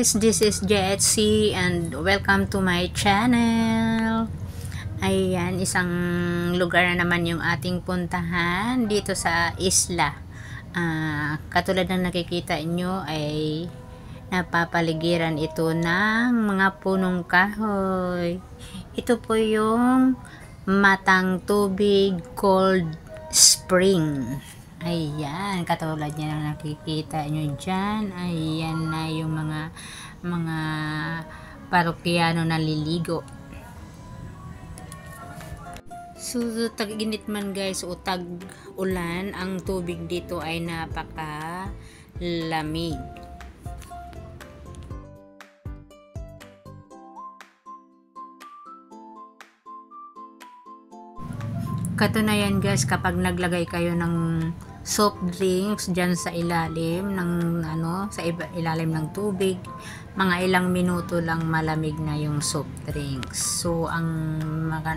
guys, this is JHC and welcome to my channel. Ayan, isang lugar na naman yung ating puntahan dito sa isla. Katulad ng nakikita nyo ay napapaligiran ito ng mga punong kahoy. Ito po yung Matang Tubig Cold Spring. Ayan, katulad niya na nakikita nyo dyan. Ayan na yung mga parokyano na liligo. So, tag-init man guys o tag-ulan, ang tubig dito ay napaka-lamig. Katunayan guys, kapag naglagay kayo ng soft drinks dyan sa ilalim ng ilalim ng tubig, mga ilang minuto lang malamig na yung soft drinks. So ang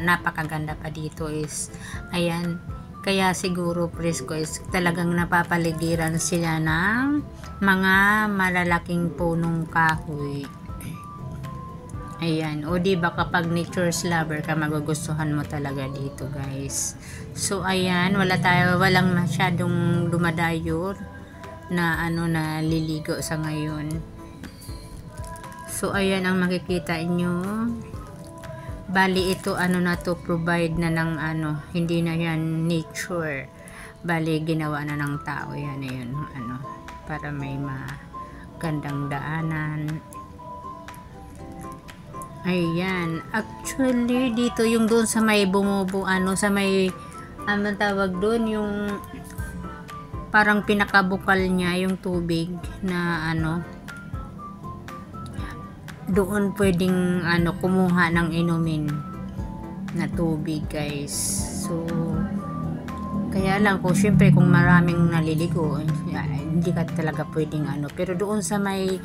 napakaganda pa dito is ayan, kaya siguro presko is talagang napapaligiran sila ng mga malalaking punong kahoy. Ayan, o diba kapag nature's lover ka, magugustuhan mo talaga dito guys. So ayan, walang masyadong dumadayo na na liligo sa ngayon. So ayan ang makikita nyo. Bali ito na to, provide na ng hindi na yan nature. Bali ginawa na ng tao yan, ayun, para may magandang daanan. Ayan, actually dito yung doon sa may bumubu sa may tawag doon, yung parang pinakabukal niya yung tubig na doon pwedeng kumuha ng inumin na tubig guys. So kaya lang kung syempre kung maraming naliligo, hindi ka talaga pwedeng pero doon sa may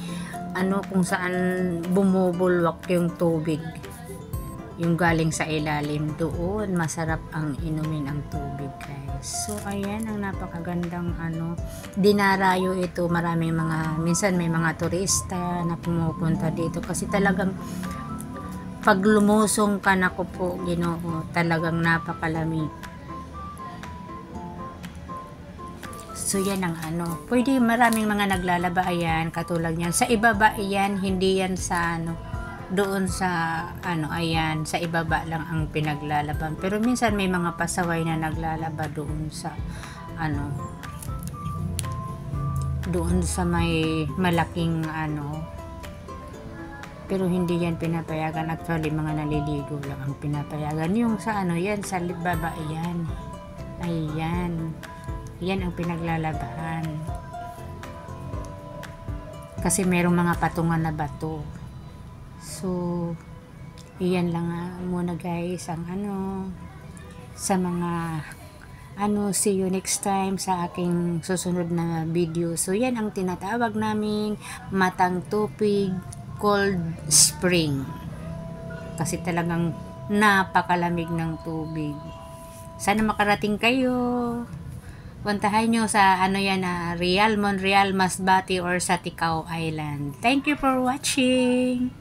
kung saan bumubulwak yung tubig, yung galing sa ilalim, doon masarap ang inumin ang tubig guys. So ayan ang napakagandang dinarayo ito. Maraming minsan may mga turista na pumupunta dito kasi talagang pag lumusong ka na po, Ginoo, talagang napakalamig. So yan ang pwede maraming mga naglalaba, ayan, katulad yan. Sa ibaba yan, hindi yan sa doon sa ayan, sa ibaba lang ang pinaglalaban. Pero minsan may mga pasaway na naglalaba doon sa doon sa may malaking pero hindi yan pinapayagan. Actually mga naliligo lang ang pinapayagan. Yung sa yan sa ibaba yan. Ayan. Yan ang pinaglalabahan. Kasi merong mga patungan na bato. So, iyan lang muna guys ang sa mga see you next time sa aking susunod na video. So, yan ang tinatawag naming Matang Tubig Cold Spring. Kasi talagang napakalamig ng tubig. Sana makarating kayo. Puntahan nyo sa Real, Monreal, Masbate or sa Ticao Island. Thank you for watching.